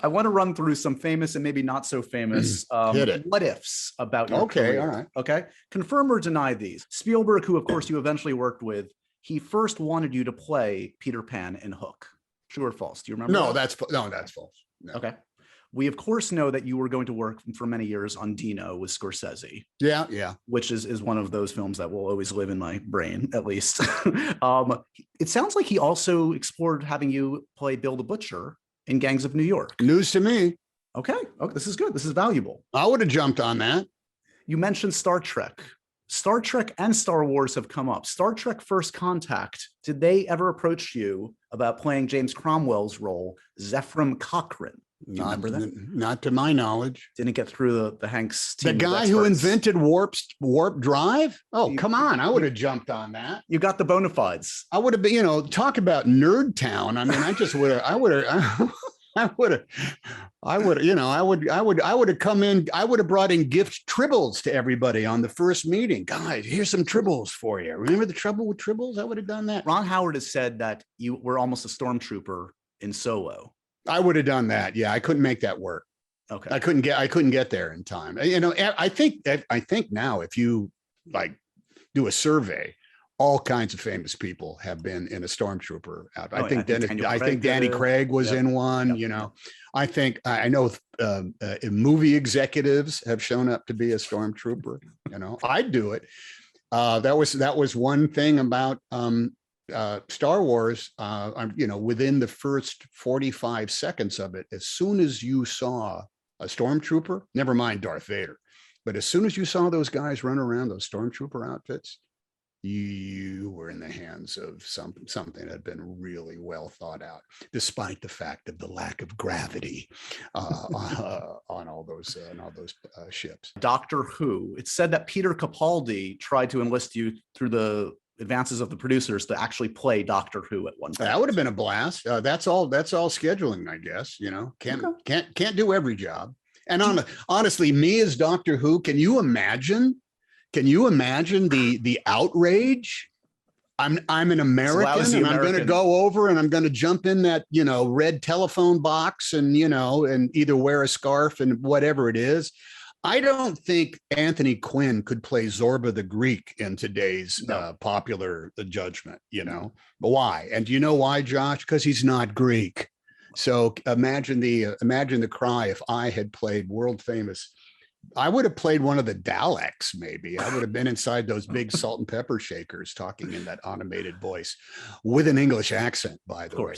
I want to run through some famous and maybe not so famous Hit it. what ifs about your Okay, career. all right. Okay. Confirm or deny these. Spielberg, who of course you eventually worked with, he first wanted you to play Peter Pan in Hook. True or false? Do you remember? No, that? that's false. No. Okay. We of course know that you were going to work for many years on Dino with Scorsese. Yeah, yeah. Which is one of those films that will always live in my brain, at least. It sounds like he also explored having you play Bill the Butcher in Gangs of New York. News to me. Okay. This is good. This is valuable. I would have jumped on that. You mentioned Star Trek. Star Trek and Star Wars have come up. Star Trek First Contact, did they ever approach you about playing James Cromwell's role, Zephram Cochrane? Do you remember that? Not to my knowledge. Didn't get through the Hanks team. The guy who invented warp drive? Oh, come on. I would have jumped on that. You got the bona fides. I would have been, talk about nerd town. I mean, I just would have, I would have come in. I would have brought in gift tribbles to everybody on the first meeting. Guys, here's some tribbles for you. Remember the trouble with tribbles? I would have done that. Ron Howard has said that you were almost a stormtrooper in Solo. I would have done that. Yeah, I couldn't make that work. Okay. I couldn't get there in time. I think now if you do a survey, all kinds of famous people have been in a stormtrooper outfit. I think Danny Craig was in one. Yep. I know movie executives have shown up to be a stormtrooper. I'd do it. That was one thing about Star Wars. Within the first 45 seconds of it, as soon as you saw a stormtrooper, never mind Darth Vader, but as soon as you saw those guys run around, those stormtrooper outfits, you were in the hands of something that had been really well thought out, despite the fact of the lack of gravity on all those ships. Doctor Who. It's said that Peter Capaldi tried to enlist you through the advances of the producers to actually play Doctor Who at one point. That would have been a blast. That's all scheduling, I guess. Can't do every job. And honestly, me as Doctor Who, can you imagine the outrage? I'm an American and I'm going to go over and I'm going to jump in that, red telephone box and, and either wear a scarf and whatever it is. I don't think Anthony Quinn could play Zorba the Greek in today's popular judgment, but why? And do you know why, Josh? Because he's not Greek. So imagine the cry if I had played world famous. I would have played one of the Daleks, maybe. I would have been inside those big salt and pepper shakers talking in that automated voice with an English accent, by the way.